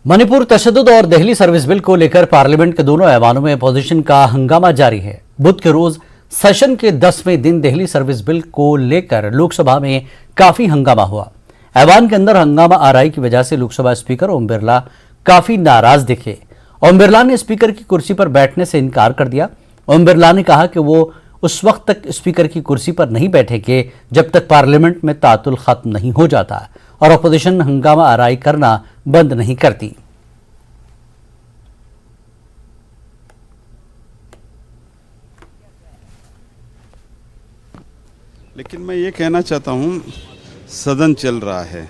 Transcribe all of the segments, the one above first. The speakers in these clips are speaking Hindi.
मणिपुर तशद्दुद और दिल्ली सर्विस बिल को लेकर पार्लियामेंट के दोनों ऐवानों में अपोजिशन का हंगामा जारी है। बुध के रोज सेशन के 10वें दिन दिल्ली सर्विस बिल को लेकर लोकसभा में काफी हंगामा हुआ। ऐवान के अंदर हंगामा आराई की वजह से लोकसभा स्पीकर ओम बिरला काफी नाराज दिखे। ओम बिरला ने स्पीकर की कुर्सी पर बैठने से इनकार कर दिया। ओम बिरला ने कहा कि वो उस वक्त तक स्पीकर की कुर्सी पर नहीं बैठेंगे जब तक पार्लियामेंट में तातुल खत्म नहीं हो जाता और अपोजिशन हंगामा आराई करना बंद नहीं करती। लेकिन मैं ये कहना चाहता हूँ, सदन चल रहा है,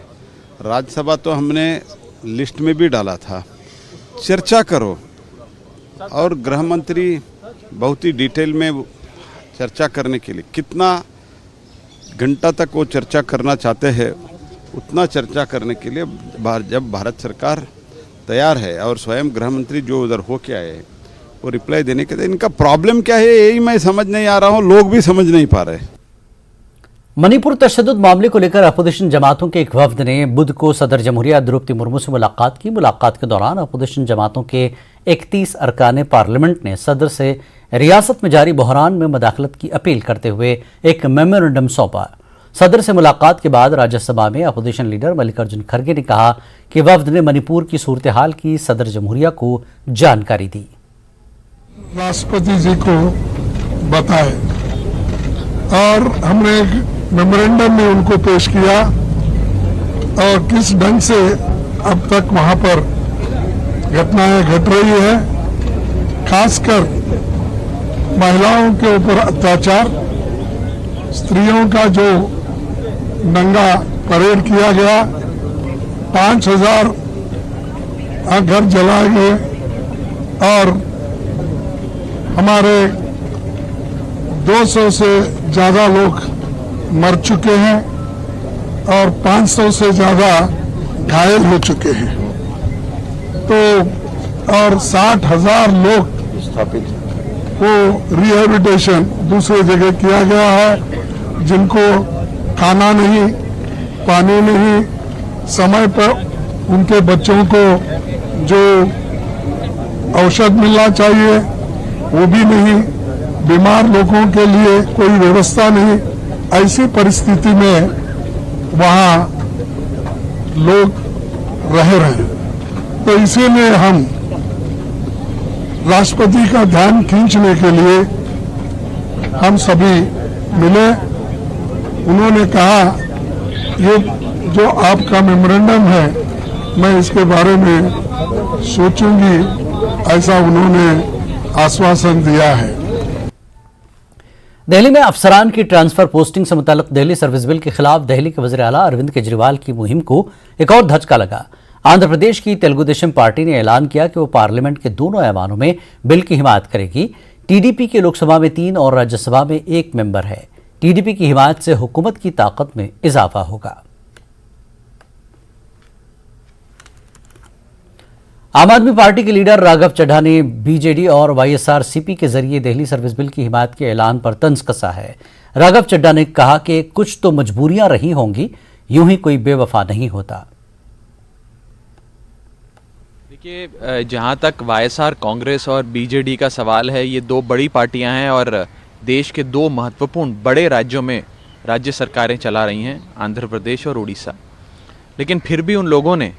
राज्यसभा तो हमने लिस्ट में भी डाला था, चर्चा करो। और गृह मंत्री बहुत ही डिटेल में चर्चा करने के लिए कितना घंटा तक वो चर्चा करना चाहते हैं, उतना चर्चा करने के लिए जब भारत सरकार तैयार है और स्वयं गृह मंत्री जो उधर हो के आए वो रिप्लाई देने के लिए, इनका प्रॉब्लम क्या है यही मैं समझ नहीं आ रहा हूँ, लोग भी समझ नहीं पा रहे। मणिपुर तशद्दुद मामले को लेकर अपोजिशन जमातों के एक वफ्द ने बुध को सदर जमहूरिया द्रौपदी मुर्मू से मुलाकात की। मुलाकात के दौरान अपोजिशन जमातों के 31 अरकान पार्लियामेंट ने सदर से रियासत में जारी बहरान में मदाखलत की अपील करते हुए एक मेमोरेंडम सौंपा। सदर से मुलाकात के बाद राज्यसभा में अपोजिशन लीडर मल्लिकार्जुन खड़गे ने कहा कि वफ्द ने मणिपुर की सूरत हाल की सदर जमहूरिया को जानकारी दी। राष्ट्रपति जी को बताए और हमने एक मेमोरेंडम में उनको पेश किया और किस ढंग से अब तक वहां पर घटनाएं घट रही है, खासकर महिलाओं के ऊपर अत्याचार, स्त्रियों का जो नंगा परेड किया गया, 5000 घर जलाए गए और हमारे 200 से ज्यादा लोग मर चुके हैं और 500 से ज्यादा घायल हो चुके हैं। तो और 60,000 लोग को रिहेबिलिटेशन दूसरी जगह किया गया है, जिनको खाना नहीं, पानी नहीं, समय पर उनके बच्चों को जो औषध मिलना चाहिए वो भी नहीं, बीमार लोगों के लिए कोई व्यवस्था नहीं। ऐसी परिस्थिति में वहाँ लोग रह रहे हैं। तो इसीलिए हम राष्ट्रपति का ध्यान खींचने के लिए हम सभी मिले। उन्होंने कहा ये जो आपका मेमोरेंडम है मैं इसके बारे में सोचूंगी, ऐसा उन्होंने आश्वासन दिया है। दिल्ली में अफसरान की ट्रांसफर पोस्टिंग से मुताल्लिक दिल्ली सर्विस बिल के खिलाफ दिल्ली के वज़ीर आला अरविंद केजरीवाल की मुहिम को एक और धचका लगा। आंध्र प्रदेश की तेलुगु देशम पार्टी ने ऐलान किया कि वो पार्लियामेंट के दोनों ऐवानों में बिल की हिमायत करेगी। टीडीपी के लोकसभा में 3 और राज्यसभा में 1 मेंबर है। टीडीपी की हिमायत से हुकूमत की ताकत में इजाफा होगा। आम आदमी पार्टी के लीडर राघव चड्ढा ने बीजेडी और वाईएसआरसीपी के जरिए दिल्ली सर्विस बिल की हिमायत के ऐलान पर तंज कसा है। राघव चड्ढा ने कहा कि कुछ तो मजबूरियां रही होंगी, यूं ही कोई बेवफा नहीं होता। देखिए, जहां तक वाईएसआर कांग्रेस और बीजेडी का सवाल है, ये 2 बड़ी पार्टियां हैं और देश के 2 महत्वपूर्ण बड़े राज्यों में राज्य सरकारें चला रही हैं, आंध्र प्रदेश और उड़ीसा। लेकिन फिर भी उन लोगों ने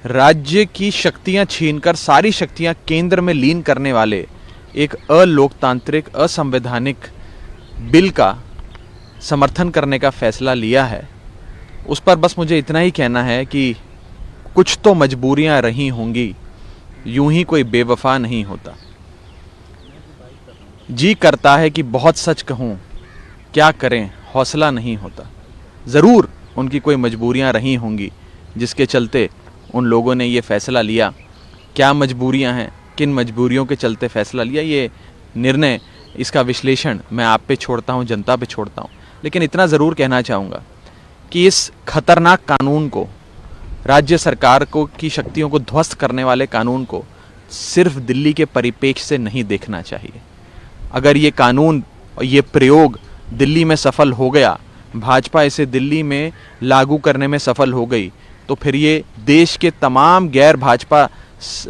राज्य की शक्तियां छीनकर सारी शक्तियां केंद्र में लीन करने वाले एक अलोकतांत्रिक, असंवैधानिक बिल का समर्थन करने का फैसला लिया है। उस पर बस मुझे इतना ही कहना है कि कुछ तो मजबूरियां रही होंगी, यूं ही कोई बेवफा नहीं होता। जी करता है कि बहुत सच कहूं, क्या करें हौसला नहीं होता। ज़रूर उनकी कोई मजबूरियां रही होंगी जिसके चलते उन लोगों ने ये फैसला लिया। क्या मजबूरियां हैं, किन मजबूरियों के चलते फैसला लिया, ये निर्णय, इसका विश्लेषण मैं आप पे छोड़ता हूं, जनता पे छोड़ता हूं। लेकिन इतना ज़रूर कहना चाहूँगा कि इस खतरनाक कानून को, राज्य सरकार को की शक्तियों को ध्वस्त करने वाले कानून को सिर्फ दिल्ली के परिप्रेक्ष्य से नहीं देखना चाहिए। अगर ये कानून और ये प्रयोग दिल्ली में सफल हो गया, भाजपा इसे दिल्ली में लागू करने में सफल हो गई, तो फिर ये देश के तमाम गैर भाजपा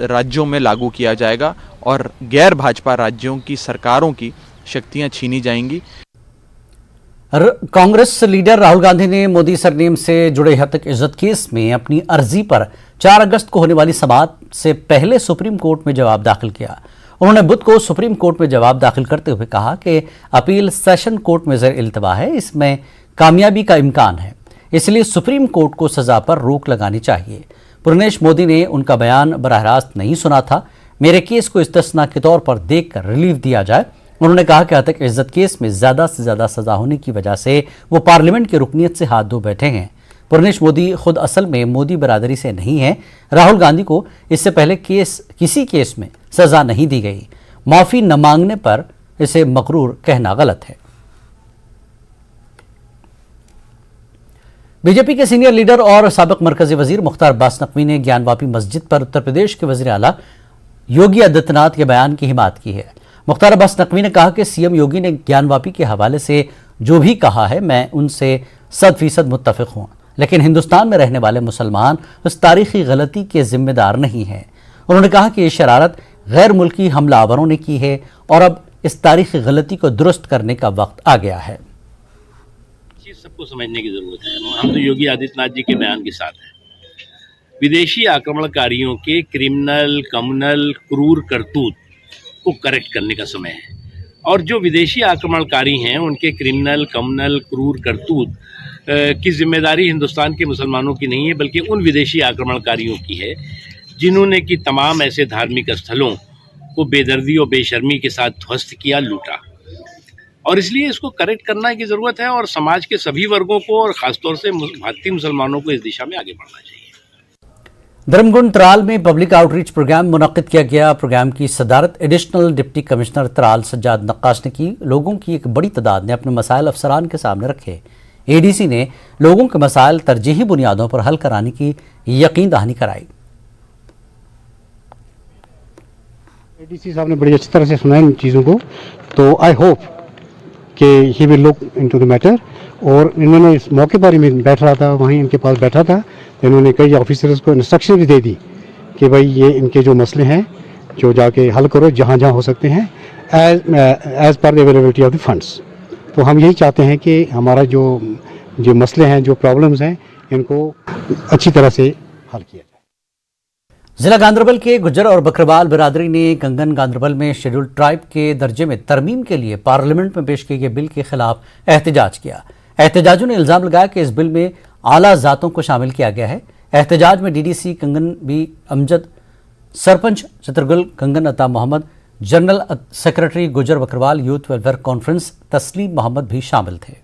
राज्यों में लागू किया जाएगा और गैर भाजपा राज्यों की सरकारों की शक्तियां छीनी जाएंगी। कांग्रेस लीडर राहुल गांधी ने मोदी सरनेम से जुड़े हत्या इज्जत केस में अपनी अर्जी पर 4 अगस्त को होने वाली समाअत से पहले सुप्रीम कोर्ट में जवाब दाखिल किया। उन्होंने बुध को सुप्रीम कोर्ट में जवाब दाखिल करते हुए कहा कि अपील सेशन कोर्ट में ज़ेर इल्तवा है, इसमें कामयाबी का इम्कान है, इसलिए सुप्रीम कोर्ट को सजा पर रोक लगानी चाहिए। पुरनेश मोदी ने उनका बयान बराह रास्त नहीं सुना था। मेरे केस को इस्तिस्ना के तौर पर देखकर रिलीफ दिया जाए। उन्होंने कहा कि हत्या इज्जत केस में ज्यादा से ज्यादा सजा होने की वजह से वो पार्लियामेंट की रुकनीत से हाथ धो बैठे हैं। पुरनेश मोदी खुद असल में मोदी बरादरी से नहीं है। राहुल गांधी को इससे पहले किसी केस में सजा नहीं दी गई। माफी न मांगने पर इसे मकरूर कहना गलत है। बीजेपी के सीनियर लीडर और साबिक मरकजी वजीर मुख्तार अब्बास नकवी ने ज्ञानवापी मस्जिद पर उत्तर प्रदेश के वजीर आला योगी आदित्यनाथ के बयान की हिमायत की है। मुख्तार अब्बास नकवी ने कहा कि सीएम योगी ने ज्ञानवापी के हवाले से जो भी कहा है मैं उनसे 100% मुत्तफिक हूं, लेकिन हिंदुस्तान में रहने वाले मुसलमान उस तारीखी गलती के जिम्मेदार नहीं हैं। उन्होंने कहा कि ये शरारत गैर मुल्की हमलावरों ने की है और अब इस तारीखी गलती को दुरुस्त करने का वक्त आ गया है। सबको समझने की जरूरत है। हम तो योगी आदित्यनाथ जी के बयान के साथ हैं। विदेशी आक्रमणकारियों के क्रिमिनल, कम्युनल, क्रूर करतूत को करेक्ट करने का समय है और जो विदेशी आक्रमणकारी हैं उनके क्रिमिनल, कम्युनल, क्रूर करतूत की जिम्मेदारी हिंदुस्तान के मुसलमानों की नहीं है, बल्कि उन विदेशी आक्रमणकारियों की है जिन्होंने कि तमाम ऐसे धार्मिक स्थलों को बेदर्दी और बेशर्मी के साथ ध्वस्त किया, लूटा। और इसलिए इसको करेक्ट करने की ज़रूरत है और समाज के सभी वर्गों को और ख़ासतौर से भारतीय मुसलमानों को इस दिशा में आगे बढ़ना चाहिए। धर्मगुंड त्राल में पब्लिक आउटरीच प्रोग्राम मुनक्किद किया गया। प्रोग्राम की सदारत additional deputy commissioner Tral Sajjad Naqqash ने की। लोगों की एक बड़ी तादाद ने अपने मसाइल अफसरान के सामने रखे। एडीसी ने लोगों के मसाइल तरजीही बुनियादों पर हल कराने की यकीन दहानी कराई। एडीसी साहब ने बड़ी अच्छी तरह से सुना इन चीज़ों को, तो आई होप कि he will look into the matter. और इन्होंने इस मौके पर ही बैठ रहा था, वहीं इनके पास बैठा था, तो इन्होंने कई ऑफिसर्स को इंस्ट्रक्शन भी दे दी कि भाई ये इनके जो मसले हैं जो जाके हल करो जहाँ जहाँ हो सकते हैं as per the availability of the funds. तो हम यही चाहते हैं कि हमारा जो मसले हैं, जो प्रॉब्लम्स हैं, इनको अच्छी तरह से हल किया जाए। जिला गांधरबल के गुज्जर और बकरवाल बिरादरी ने कंगन गांधरबल में शेड्यूल्ड ट्राइब के दर्जे में तरमीम के लिए पार्लियामेंट में पेश किए गए बिल के खिलाफ एहतजाज किया। एहतजाजों ने इल्जाम लगाया कि इस बिल में आला जातों को शामिल किया गया है। एहतजाज में डीडीसी कंगन B Amjad, sarpanch Chitragul Kangan Ata Mohammad, general secretary Gujjar Bakarwal youth welfare conference Tasleem Mohammad भी शामिल थे।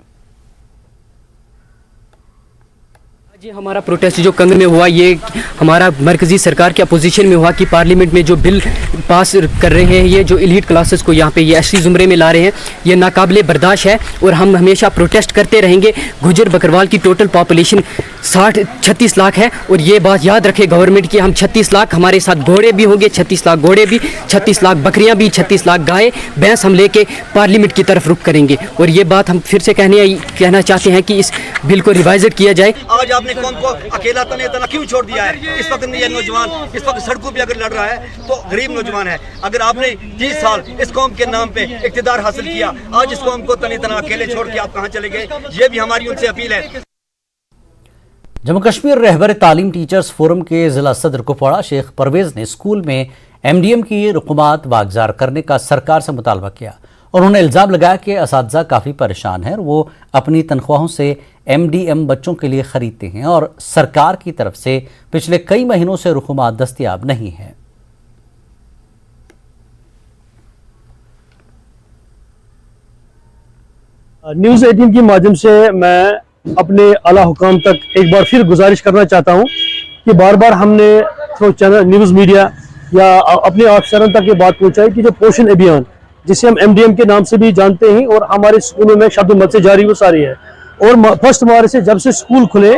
जी हमारा प्रोटेस्ट जो कंगन में हुआ, ये हमारा मरकजी सरकार के अपोजिशन में हुआ कि पार्लियामेंट में जो बिल पास कर रहे हैं, ये जो एलीट क्लासेस को यहाँ पे ये एसटी ज़ुमरे में ला रहे हैं, ये नाकाबिले बर्दाश्त है और हम हमेशा प्रोटेस्ट करते रहेंगे। गुज्जर बकरवाल की टोटल पॉपुलेशन 36 लाख है और ये बात याद रखे गवर्नमेंट की, हम 36 लाख, हमारे साथ घोड़े भी होंगे 36 लाख घोड़े भी, 36 लाख बकरियाँ भी, 36 लाख गाय भैंस हम लेके पार्लियामेंट की तरफ रुख करेंगे। और ये बात हम फिर से कहना चाहते हैं कि इस बिल को रिवाइज किया जाए। आज आपने कौन को अकेला तना क्यों छोड़ दिया है? इस वक्त ये नौजवान इस वक्त सड़कों पे अगर लड़ रहा है तो गरीब नौजवान है। अगर आपने 30 साल इस कौम के नाम पे इक्तिदार हासिल किया, आज इस कौम को तना अकेले छोड़ के आप कहां चले गए? ये भी हमारी उनसे अपील है। जम्मू कश्मीर रहबर तालीम टीचर्स फोरम के जिला सदर कुपवाड़ा शेख परवेज ने स्कूल में एमडीएम की रकूमात वागजार करने का सरकार से मुतालबा किया। उन्होंने इल्ज़ाम लगाया कि असातिज़ा काफ़ी परेशान हैं और वो अपनी तनख्वाहों से एमडीएम बच्चों के लिए ख़रीदते हैं और सरकार की तरफ से पिछले कई महीनों से रकूमात दस्तयाब नहीं है। न्यूज़ 18 के माध्यम से मैं अपने आला हुकाम तक एक बार फिर गुजारिश करना चाहता हूं कि बार बार हमने थ्रू चैनल न्यूज़ मीडिया या अपने अफसरों तक ये बात पहुंचाई कि जो पोषण अभियान, जिसे हम एमडीएम के नाम से भी जानते हैं और हमारे स्कूलों में शब्द से जारी वो सारी है, और 1 मार्च से जब से स्कूल खुले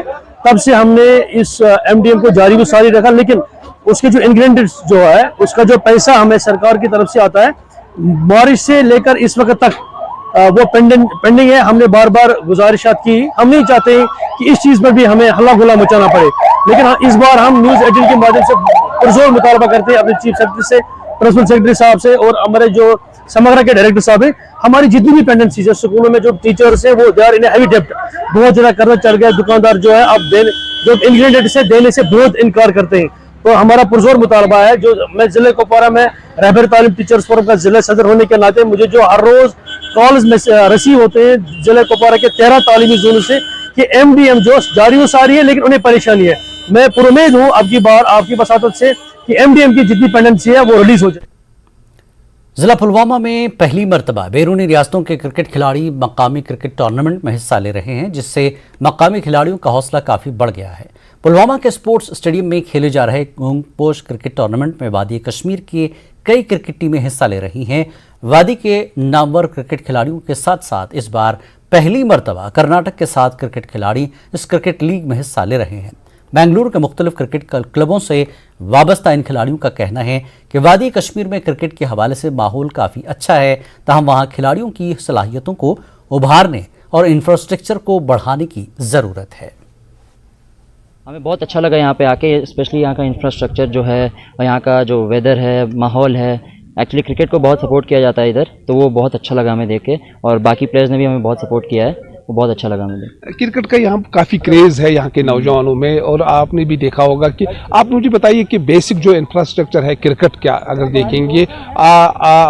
तब से हमने इस एमडीएम को जारी वो सारी रखा, लेकिन उसके जो इंग्रेडिएंट्स जो है, उसका जो पैसा हमें सरकार की तरफ से आता है, मार्च से लेकर इस वक्त तक वो पेंडिंग है। हमने बार बार गुजारिशात की। हम नहीं चाहते कि इस चीज़ पर भी हमें हल्ला गुल्ला मचाना पड़े। लेकिन हाँ, इस बार हम न्यूज़ 18 के माध्यम से पुरजोर मुतालबा करते हैं अपने चीफ सेक्रेटरी से, प्रिंसिपल सेक्रेटरी साहब से और हमारे जो समग्रा के डायरेक्टर साहब है, हमारी जितनी भी पेंडेंसीज है स्कूलों में जो टीचर्स है वो दे आर इन हैवी डेब्ट, बहुत ज्यादा कर्जा चल गया। दुकानदार जो है अब जो इंग्रेडिएंट से देने से बहुत इनकार करते हैं। तो हमारा पुरजोर मुतालबा है, जो मैं जिले कुपवारा में रहबर तालीम टीचर्स फोरम का जिला सदर होने के नाते मुझे जो हर रोज कॉल्स में रिसीव होते हैं जिले कुपवारा के 13 तालीमी जोन से कि MDM जो जारी हो सारी है लेकिन उन्हें परेशानी है। मैं पुरुमेद हूँ अब की बार आपकी बसातत से कि MDM की जितनी पेंडेंसी है वो रिलीज हो जाए। जिला पुलवामा में पहली मर्तबा बैरूनी रियासतों के क्रिकेट खिलाड़ी मकामी क्रिकेट टूर्नामेंट में हिस्सा ले रहे हैं, जिससे मकामी खिलाड़ियों का हौसला काफी बढ़ गया है। पुलवामा के स्पोर्ट्स स्टेडियम में खेले जा रहे गोंगपोश क्रिकेट टूर्नामेंट में वादी कश्मीर के कई क्रिकेट टीमें हिस्सा ले रही हैं। वादी के नामवर क्रिकेट खिलाड़ियों के साथ साथ इस बार पहली मर्तबा कर्नाटक के 7 क्रिकेट खिलाड़ी इस क्रिकेट लीग में हिस्सा ले रहे हैं। बेंगलुरु के मुख्तलिफ क्रिकेट क्लबों से वाबस्ता इन खिलाड़ियों का कहना है कि वादी कश्मीर में क्रिकेट के हवाले से माहौल काफ़ी अच्छा है, तहम वहाँ खिलाड़ियों की सलाहियतों को उभारने और इंफ्रास्ट्रक्चर को बढ़ाने की ज़रूरत है। हमें बहुत अच्छा लगा यहाँ पे आके, स्पेशली यहाँ का इंफ्रास्ट्रक्चर जो है और यहाँ का जो वेदर है, माहौल है। एक्चुअली क्रिकेट को बहुत सपोर्ट किया जाता है इधर, तो वो बहुत अच्छा लगा हमें देख के, और बाकी प्लेयर्स ने भी हमें बहुत सपोर्ट किया है, वो बहुत अच्छा लगा मुझे। क्रिकेट का यहाँ काफ़ी क्रेज़ है यहाँ के नौजवानों में, और आपने भी देखा होगा कि आप मुझे बताइए कि बेसिक जो इंफ्रास्ट्रक्चर है क्रिकेट का अगर देखेंगे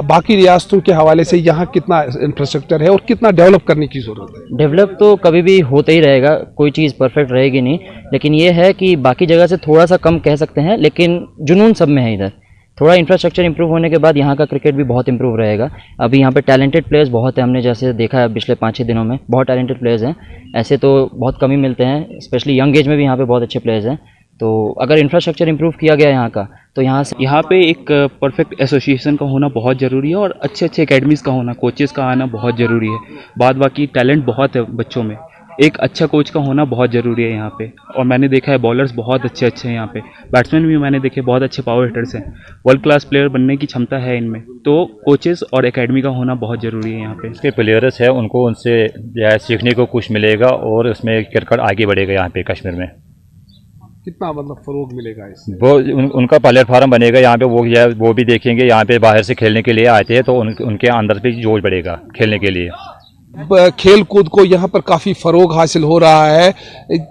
बाकी रियासतों के हवाले से यहाँ कितना इंफ्रास्ट्रक्चर है और कितना डेवलप करने की ज़रूरत है? डेवलप तो कभी भी होता ही रहेगा, कोई चीज़ परफेक्ट रहेगी नहीं, लेकिन ये है कि बाकी जगह से थोड़ा सा कम कह सकते हैं, लेकिन जुनून सब में है इधर। थोड़ा इंफ्रास्ट्रक्चर इंप्रूव होने के बाद यहाँ का क्रिकेट भी बहुत इंप्रूव रहेगा। अभी यहाँ पे टैलेंटेड प्लेयर्स बहुत है, हमने जैसे देखा है पिछले 5-6 दिनों में बहुत टैलेंटेड प्लेयर्स हैं, ऐसे तो बहुत कम ही मिलते हैं, स्पेशली यंग एज में भी यहाँ पे बहुत अच्छे प्लेयर्स हैं। तो अगर इंफ्रास्ट्रक्चर इंप्रूव किया गया यहाँ का, तो यहाँ पे एक परफेक्ट एसोसिएशन का होना बहुत ज़रूरी है, और अच्छे अच्छे एकेडमीज़ का होना, कोचेज़ का आना बहुत ज़रूरी है। बाद बाकी टैलेंट बहुत है बच्चों में, एक अच्छा कोच का होना बहुत ज़रूरी है यहाँ पे। और मैंने देखा है बॉलर्स बहुत अच्छे अच्छे हैं यहाँ पे, बैट्समैन भी मैंने देखे बहुत अच्छे पावर हिटर्स हैं, वर्ल्ड क्लास प्लेयर बनने की क्षमता है इनमें। तो कोचेस और एकेडमी का होना बहुत ज़रूरी है यहाँ पे। इसके प्लेयर्स हैं उनको उनसे सीखने को कुछ मिलेगा, और उसमें क्रिकेट आगे बढ़ेगा यहाँ पे कश्मीर में। कितना मतलब फ़रोग मिलेगा इससे? वो उनका प्लेटफार्म बनेगा यहाँ पे, वो भी देखेंगे यहाँ पे बाहर से खेलने के लिए आते हैं, तो उनके अंदर भी जोश बढ़ेगा खेलने के लिए। खेल कूद को यहाँ पर काफ़ी फ़रोग हासिल हो रहा है।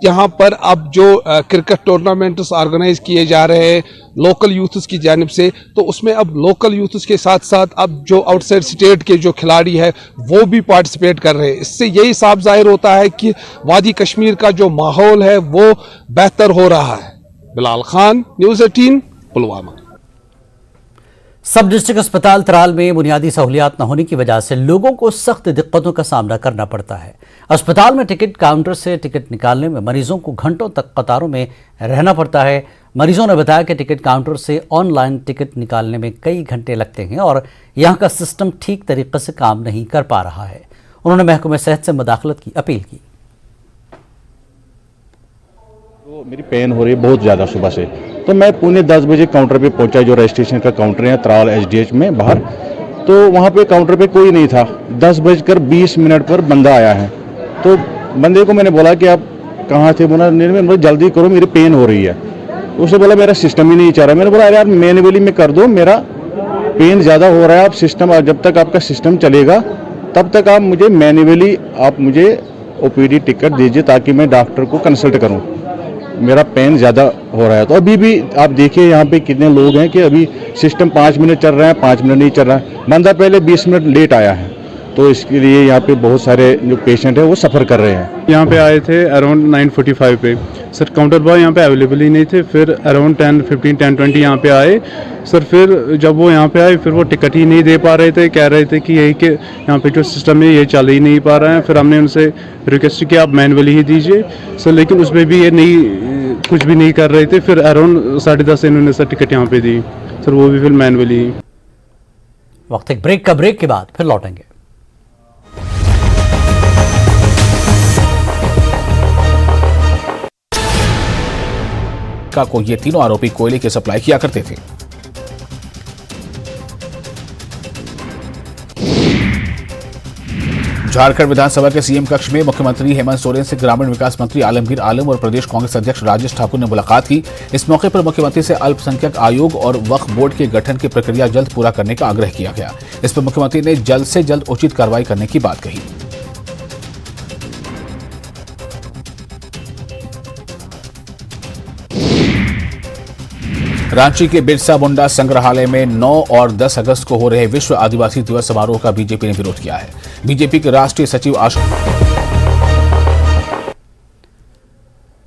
यहाँ पर अब जो क्रिकेट टूर्नामेंट्स ऑर्गेनाइज किए जा रहे हैं लोकल यूथ्स की जानिब से, तो उसमें अब लोकल यूथ्स के साथ साथ अब जो आउटसाइड स्टेट के जो खिलाड़ी है वो भी पार्टिसिपेट कर रहे हैं। इससे यही साफ जाहिर होता है कि वादी कश्मीर का जो माहौल है वो बेहतर हो रहा है। बिलाल खान, न्यूज़ 18, पुलवामा। सब डिस्ट्रिक्ट अस्पताल तराल में बुनियादी सहूलियात न होने की वजह से लोगों को सख्त दिक्कतों का सामना करना पड़ता है। अस्पताल में टिकट काउंटर से टिकट निकालने में मरीजों को घंटों तक कतारों में रहना पड़ता है। मरीजों ने बताया कि टिकट काउंटर से ऑनलाइन टिकट निकालने में कई घंटे लगते हैं और यहाँ का सिस्टम ठीक तरीके से काम नहीं कर पा रहा है। उन्होंने महकमा सेहत से मुदाखलत की अपील की। तो मेरी पेन हो रही है बहुत ज़्यादा सुबह से, तो मैं पौने 10 बजे काउंटर पे पहुंचा, जो रजिस्ट्रेशन का काउंटर है तराल SDH में बाहर। तो वहाँ पे काउंटर पे कोई नहीं था। 10:20 पर बंदा आया है, तो बंदे को मैंने बोला कि आप कहाँ थे? बोला नहीं, जल्दी करो मेरी पेन हो रही है। उसने बोला मेरा सिस्टम ही नहीं चल रहा। मैंने बोला अरे यार मैनुअली में कर दो, मेरा पेन ज़्यादा हो रहा है। आप सिस्टम, जब तक आपका सिस्टम चलेगा तब तक आप मुझे मैनुअली आप मुझे OPD टिकट दीजिए ताकि मैं डॉक्टर को कंसल्ट करूँ, मेरा पेन ज़्यादा हो रहा है। तो अभी भी आप देखिए यहाँ पे कितने लोग हैं कि अभी सिस्टम 5 मिनट चल रहा है, 5 मिनट नहीं चल रहा है। बंदा पहले 20 मिनट लेट आया है, तो इसके लिए यहाँ पे बहुत सारे जो पेशेंट हैं वो सफ़र कर रहे हैं। यहाँ पे आए थे अराउंड 9:45 पे सर, काउंटर बॉय यहाँ पे अवेलेबल ही नहीं थे। फिर अराउंड 10:15 10:20 यहाँ पे आए सर। फिर जब वो यहाँ पे आए फिर वो टिकट ही नहीं दे पा रहे थे, कह रहे थे कि यही कि यहाँ पे जो सिस्टम है ये चल ही नहीं पा रहा है। फिर हमने उनसे रिक्वेस्ट किया आप मैनुअली ही दीजिए सर, लेकिन उसमें भी ये नहीं, कुछ भी नहीं कर रहे थे। फिर अराउंड 10:30 इन्होंने सर टिकट यहाँ पे दी सर, वो भी फिर मैनुअली। वक्त एक ब्रेक के बाद फिर लौटेंगे। को ये तीनों आरोपी कोयले की सप्लाई किया करते थे। झारखंड विधानसभा के सीएम कक्ष में मुख्यमंत्री हेमंत सोरेन से ग्रामीण विकास मंत्री आलमगीर आलम और प्रदेश कांग्रेस अध्यक्ष राजेश ठाकुर ने मुलाकात की। इस मौके पर मुख्यमंत्री से अल्पसंख्यक आयोग और वक्फ बोर्ड के गठन की प्रक्रिया जल्द पूरा करने का आग्रह किया गया। इस पर मुख्यमंत्री ने जल्द से जल्द उचित कार्रवाई करने की बात कही। रांची के बिरसा मुंडा संग्रहालय में 9 और 10 अगस्त को हो रहे विश्व आदिवासी दिवस समारोह का बीजेपी ने विरोध किया है। बीजेपी के राष्ट्रीय सचिव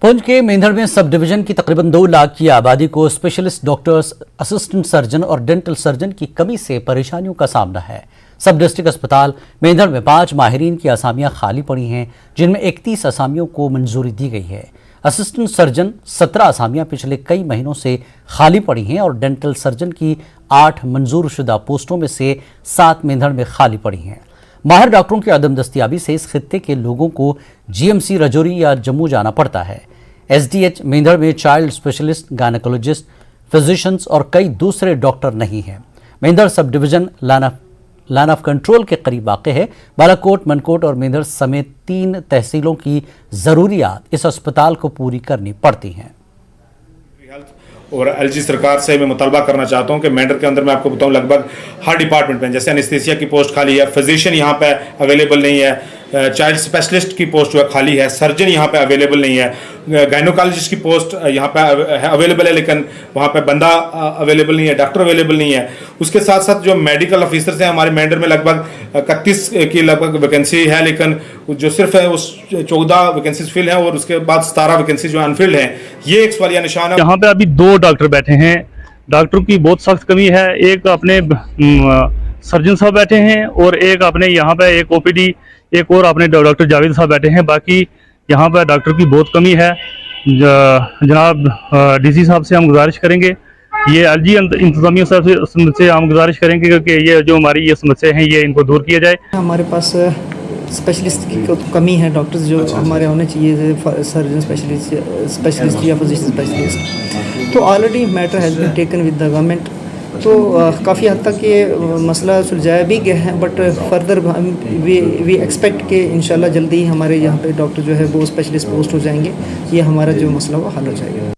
पुंछ के मेंढर में सब डिवीजन की तकरीबन 2 लाख की आबादी को स्पेशलिस्ट डॉक्टर्स, असिस्टेंट सर्जन और डेंटल सर्जन की कमी से परेशानियों का सामना है। सब डिस्ट्रिक्ट अस्पताल मेंढर में 5 माहिरीन की असामियां खाली पड़ी हैं, जिनमें 31 असामियों को मंजूरी दी गई है। असिस्टेंट सर्जन 17 असामियां पिछले कई महीनों से खाली पड़ी हैं और डेंटल सर्जन की 8 मंजूरशुदा पोस्टों में से 7 मेंढर में खाली पड़ी हैं। माहिर डॉक्टरों की अदम दस्तियाबी से इस खित्ते के लोगों को जीएमसी रजौरी या जम्मू जाना पड़ता है। एसडीएच मेंढर में चाइल्ड स्पेशलिस्ट, गायनेकोलॉजिस्ट, फिजिशियंस और कई दूसरे डॉक्टर नहीं हैं। Mendhar sub division line of control के करीब वाक़े है। बालाकोट, मनकोट और मेंढर समेत 3 तहसीलों की ज़रूरियात इस अस्पताल को पूरी करनी पड़ती हैं। और एलजी सरकार से मैं मुतालबा करना चाहता हूं कि मेंढर के अंदर मैं आपको बताऊं लगभग हर डिपार्टमेंट में, जैसे एनेस्थीसिया की पोस्ट खाली है, फिजिशियन यहाँ पे अवेलेबल नहीं है, चाइल्ड स्पेशलिस्ट की पोस्ट जो है खाली है, सर्जन यहाँ पे अवेलेबल नहीं है, गायनोकोलॉजिस्ट की पोस्ट यहाँ पे अवेलेबल है लेकिन वहाँ पे बंदा अवेलेबल नहीं है, डॉक्टर अवेलेबल नहीं है। उसके साथ साथ जो मेडिकल ऑफिसर्स हैं हमारे मेंढर में लगभग 31 की लगभग वैकेंसी है, लेकिन जो सिर्फ है उस 14 वैकेंसीज फिल है और उसके बाद 17 वैकेंसी जो अनफिल्ड हैं। ये एक सवालिया निशान है। यहाँ पे अभी 2 डॉक्टर बैठे हैं, डॉक्टरों की बहुत सख्त कमी है। एक अपने सर्जन साहब बैठे हैं और एक अपने यहाँ पे एक ओपीडी, एक और अपने डॉक्टर जावेद साहब बैठे हैं। बाकी यहाँ पर डॉक्टर की बहुत कमी है। जनाब डीसी साहब से हम गुजारिश करेंगे, ये एलजी इंतजामिया साहब से हम गुजारिश करेंगे कि ये जो हमारी ये समस्या है ये इनको दूर किया जाए। हमारे पास स्पेशलिस्ट की कमी है, डॉक्टर्स जो हमारे होने चाहिए, सर्जन स्पेशलिस्ट या फिजिशियन स्पेशलिस्ट। तो already matter has been taken with the government, तो काफ़ी हद तक ये मसला सुलझाया भी गया है। बट फर्दर वी एक्सपेक्ट कि इंशाल्लाह जल्दी ही हमारे यहाँ पे डॉक्टर जो है वो स्पेशलिस्ट पोस्ट हो जाएंगे, ये हमारा जो मसला वो हल हो जाएगा।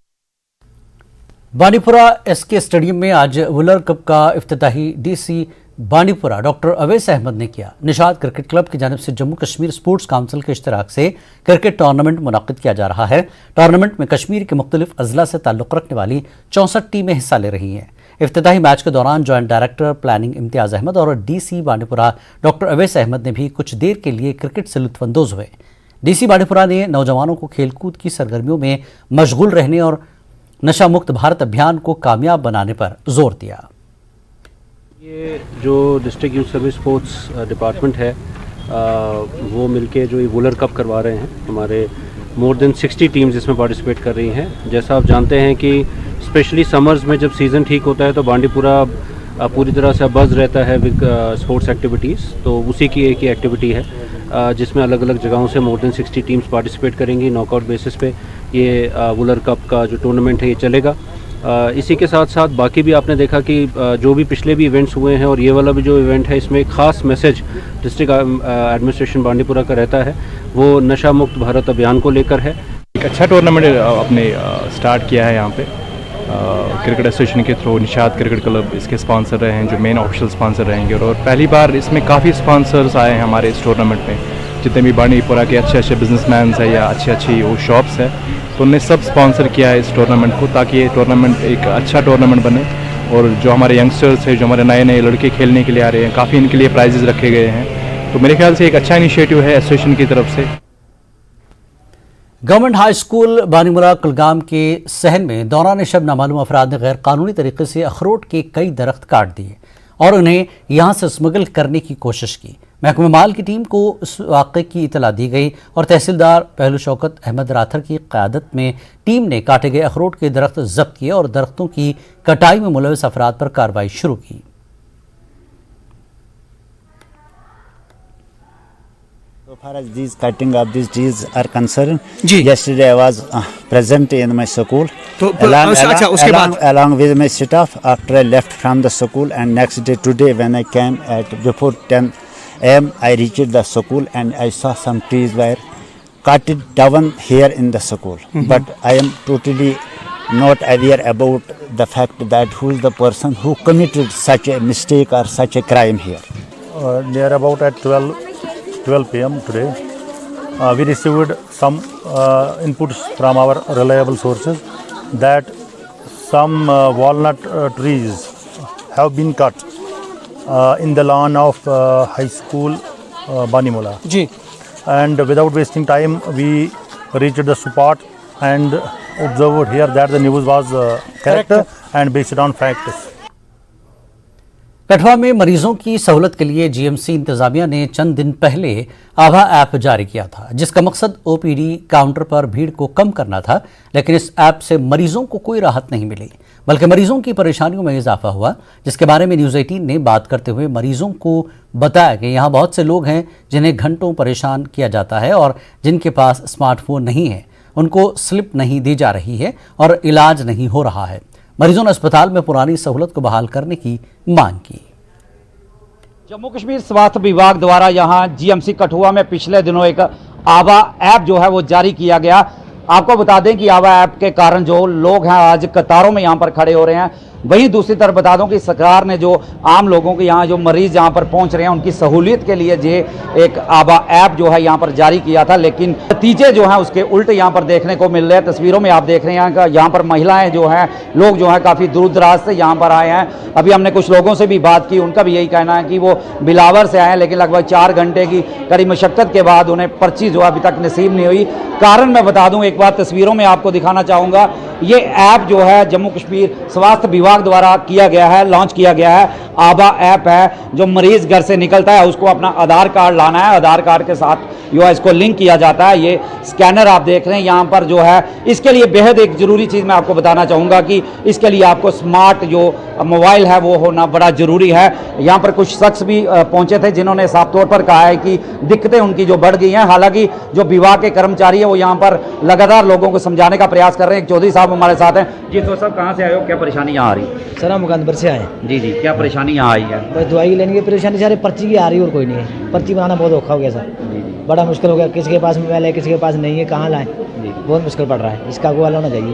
बांडीपुरा एसके स्टेडियम में आज वुलर कप का इफ्तिताही डीसी बांडीपुरा डॉक्टर अवैस अहमद ने किया। निशाद क्रिकेट क्लब की जानिब से जम्मू कश्मीर स्पोर्ट्स काउंसिल के इश्तराक से क्रिकेट टूर्नामेंट मुनाकिद किया जा रहा है। टूर्नामेंट में कश्मीर के मुख्तलिफ अजला से ताल्लुक़ रखने वाली 64 टीमें हिस्सा ले रही हैं। इफ्तिताही मैच के दौरान जॉइंट डायरेक्टर प्लानिंग इम्तियाज़ अहमद और डीसी बांडीपुरा डॉक्टर अवैस अहमद ने भी कुछ देर के लिए क्रिकेट से लुत्फ़अंदोज़ हुए। डीसी बांडीपुरा ने नौजवानों को खेलकूद की सरगर्मियों में मशगूल रहने और नशा मुक्त भारत अभियान को कामयाब बनाने पर जोर दिया। ये जो district youth service sports department है वो मिलके जो ये वुलर कप करवा रहे हैं। हमारे मोर देन 60 टीम्स इसमें पार्टिसिपेट कर रही हैं। जैसा आप जानते हैं कि स्पेशली समर्स में जब सीज़न ठीक होता है तो बांडीपुरा पूरी तरह से बज़ रहता है विद स्पोर्ट्स एक्टिविटीज़। तो उसी की एक ही एक्टिविटी है जिसमें अलग अलग जगहों से मोर देन 60 टीम्स पार्टिसिपेट करेंगी। नॉकआउट बेसिस पे ये वुलर कप का जो टूर्नामेंट है ये चलेगा। इसी के साथ साथ बाकी भी आपने देखा कि जो भी पिछले भी इवेंट्स हुए हैं और ये वाला भी जो इवेंट है इसमें एक ख़ास मैसेज डिस्ट्रिक्ट एडमिनिस्ट्रेशन बांडीपुरा का रहता है, वो नशा मुक्त भारत अभियान को लेकर है। एक अच्छा टूर्नामेंट आपने स्टार्ट किया है यहाँ पे क्रिकेट एसोसिएशन के थ्रू। निशाद क्रिकेट क्लब इसके स्पॉन्सर रहे हैं, जो मेन ऑफिशियल स्पॉन्सर रहेंगे। और पहली बार इसमें काफ़ी स्पॉन्सर्स आए हैं हमारे इस टूर्नामेंट में। जितने भी बांडीपुरा के अच्छे अच्छे बिजनेसमैन हैं या अच्छी अच्छी वो शॉप्स हैं, तो उन्होंने सब स्पॉन्सर किया है इस टूर्नामेंट को, ताकि ये टूर्नामेंट एक अच्छा टूर्नामेंट बने। और जो हमारे यंगस्टर्स हैं, जो हमारे नए नए लड़के खेलने के लिए आ रहे हैं, काफ़ी इनके लिए प्राइजेज़ रखे गए हैं। तो मेरे ख्याल से एक अच्छा इनिशिएटिव है एसोसिएशन की तरफ से। गवर्नमेंट हाई स्कूल बानीमुरा कुलगाम के सहन में दौरान शब नामालूम अफराद ने गैर कानूनी तरीके से अखरोट के कई दरख्त काट दिए और उन्हें यहाँ से स्मगल करने की कोशिश की। महकमा माल की टीम को इस वाक़े की इतला दी गई और तहसीलदार पहलू शौकत अहमद राथर की क़यादत में टीम ने काटे गए अखरोट के दरख्त जब्त किए और दरख्तों की कटाई में मुलविस अफराद पर कार्रवाई शुरू की। So far as these cutting of these trees are concerned, yesterday I was present in my school along with my staff after I left from the school, and next day today when I came at before 10 I reached the school and I saw some trees were cut down here in the school. But I am totally not aware about the fact that who is the person who committed such a mistake or such a crime here. Near about at 12 p.m. today, we received some inputs from our reliable sources that some walnut trees have been cut in the lawn of high school Banimola. And without wasting time, we reached the spot and observed here that the news was correct and based on facts. Kathua में मरीजों की सहूलत के लिए जीएमसी इंतजामिया ने चंद दिन पहले आभा ऐप जारी किया था, जिसका मकसद ओपीडी काउंटर पर भीड़ को कम करना था। लेकिन इस ऐप से मरीजों को कोई राहत नहीं मिली, बल्कि मरीजों की परेशानियों में इजाफा हुआ, जिसके बारे में न्यूज़ 18 ने बात करते हुए मरीजों को बताया कि यहाँ बहुत से लोग हैं जिन्हें घंटों परेशान किया जाता है और जिनके पास स्मार्टफोन नहीं है, उनको स्लिप नहीं दी जा रही है और इलाज नहीं हो रहा है। मरीजों ने अस्पताल में पुरानी सहूलत को बहाल करने की मांग की। जम्मू कश्मीर स्वास्थ्य विभाग द्वारा यहां जीएमसी कठुआ में पिछले दिनों एक आभा ऐप जो है वो जारी किया गया। आपको बता दें कि आभा ऐप के कारण जो लोग हैं आज कतारों में यहां पर खड़े हो रहे हैं। वहीं दूसरी तरफ बता दूं कि सरकार ने जो आम लोगों के यहाँ जो मरीज यहाँ पर पहुंच रहे हैं उनकी सहूलियत के लिए ये एक आभा ऐप जो है यहाँ पर जारी किया था, लेकिन नतीजे जो हैं उसके उल्ट यहाँ पर देखने को मिल रहे हैं। तस्वीरों में आप देख रहे हैं यहाँ पर महिलाएं जो हैं, लोग जो हैं काफ़ी दूर दराज से यहाँ पर आए हैं। अभी हमने कुछ लोगों से भी बात की, उनका भी यही कहना है कि वो बिलावर से आए हैं, लेकिन लगभग 4 घंटे की कड़ी मशक्क़त के बाद उन्हें पर्ची जो अभी तक नसीब नहीं हुई। कारण मैं बता दूं, एक बार तस्वीरों में आपको दिखाना चाहूँगा, ये ऐप जो है जम्मू कश्मीर स्वास्थ्य विभाग द्वारा किया गया है, लॉन्च किया गया है। आभा ऐप है, जो मरीज घर से निकलता है उसको अपना आधार कार्ड लाना है, आधार कार्ड के साथ जो है इसको लिंक किया जाता है। ये स्कैनर आप देख रहे हैं यहाँ पर जो है, इसके लिए बेहद एक ज़रूरी चीज़ मैं आपको बताना चाहूँगा कि इसके लिए आपको स्मार्ट जो मोबाइल है वो होना बड़ा ज़रूरी है। यहाँ पर कुछ शख्स भी पहुँचे थे जिन्होंने साफ तौर पर कहा है कि दिक्कतें उनकी जो बढ़ गई हैं। हालांकि जो विभाग के कर्मचारी है वो यहाँ पर लगातार लोगों को समझाने का प्रयास कर रहे हैं। चौधरी साहब हमारे साथ हैं। जी तो साहब, कहाँ से आए हो, क्या परेशानी यहाँ आ रही है? सर हम मुकंदर से आए। जी जी, क्या परेशानी यहाँ आई है? बस दवाई लेने की परेशानी सारे पर्ची की आ रही है और कोई नहीं है। पर्ची बनाना बहुत औखा हो गया सर, बड़ा मुश्किल हो गया। किसी के पास मोबाइल है, किसी के पास नहीं है, कहाँ लाएं, बहुत मुश्किल पड़ रहा है। इसका कोई हल होना चाहिए।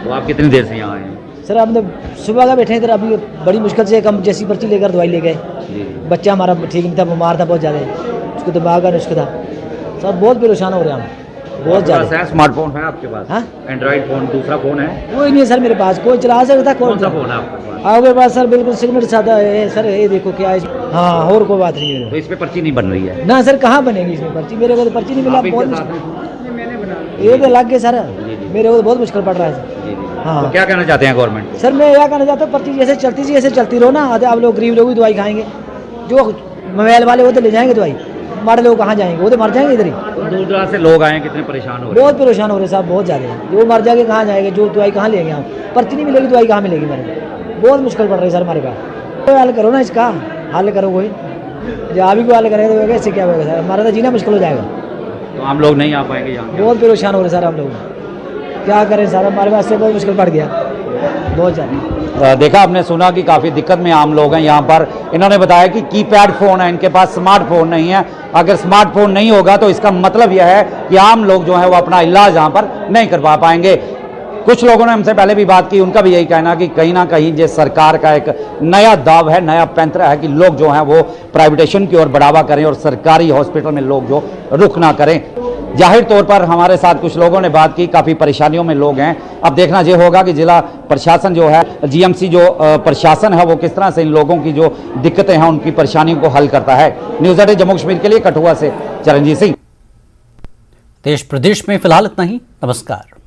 तो आप कितनी देर से यहाँ आए हैं? सर हम तो सुबह का बैठे इधर, अभी बड़ी मुश्किल से हम जैसी पर्ची लेकर दवाई ले गए। बच्चा हमारा ठीक नहीं था, बीमार था बहुत ज़्यादा, उसको दिमाग का नुस्खा था। सब बहुत परेशान हो रहे हैं हम, बहुत ज़्यादा। स्मार्टफोन है आपके पास? हाँ, एंड्रॉइड फोन, दूसरा फोन है? कोई नहीं है सर मेरे पास, कोई चला सकता। कौन सा फोन है आपके पास? आपके पास सर बिल्कुल सिगरेट सादा है सर, ये देखो क्या है। हाँ, और कोई बात नहीं है। तो इस पे पर्ची नहीं बन रही है ना सर? कहाँ बनेगी इसमें पर्ची? मेरे को तो पर्ची नहीं मिला, बहुत ये तो लग गए सर, मेरे को तो बहुत मुश्किल पड़ रहा है सर। हाँ, तो क्या कहना चाहते हैं गवर्नमेंट? सर मैं यह कहना चाहता हूँ पर्ची जैसे चलती थी ऐसे चलती रहो ना। आप लोग गरीब लोग भी दवाई खाएंगे, जो मोबाइल वाले वो तो ले जाएंगे दवाई, हमारे लोग कहाँ जाएंगे, वो तो मर जाएंगे इधर ही। दूर दराज से लोग आए, कितने परेशान हो रहे हैं? बहुत परेशान हो रहे साहब, बहुत ज़्यादा। जो मर जाएंगे कहाँ जाएंगे, जो दवाई कहाँ लेंगे हम? पर्ची नहीं मिलेगी, दवाई कहाँ मिलेगी? मेरे बहुत मुश्किल पड़ रही है सर हमारे पास। तो हल करो ना इसका, हल करो कोई, जो आप ही को हल करेगा तो इससे क्या होगा सर? हमारा तो जीना मुश्किल हो जाएगा। तो हम लोग नहीं आ पाएंगे यहाँ? बहुत परेशान हो रहे सर हम लोग, क्या करें सर, हमारे पास से बहुत मुश्किल पड़ गया, बहुत ज़्यादा। देखा आपने, सुना कि काफ़ी दिक्कत में आम लोग हैं यहाँ पर। इन्होंने बताया कि कीपैड फ़ोन है, इनके पास स्मार्टफोन नहीं है। अगर स्मार्टफोन नहीं होगा तो इसका मतलब यह है कि आम लोग जो है वो अपना इलाज यहाँ पर नहीं करवा पाएंगे। कुछ लोगों ने हमसे पहले भी बात की, उनका भी यही कहना कि कहीं ना कहीं ये सरकार का एक नया दाव है, नया पैंतरा है कि लोग जो हैं वो प्राइवेटेशन की ओर बढ़ावा करें और सरकारी हॉस्पिटल में लोग जो रुख ना करें। जाहिर तौर पर हमारे साथ कुछ लोगों ने बात की, काफ़ी परेशानियों में लोग हैं। अब देखना ये होगा कि जिला प्रशासन जो है, जीएमसी जो प्रशासन है वो किस तरह से इन लोगों की जो दिक्कतें हैं उनकी परेशानियों को हल करता है। न्यूज़ 18 जम्मू कश्मीर के लिए कठुआ से चरणजीत सिंह। देश प्रदेश में फिलहाल इतना ही। नमस्कार।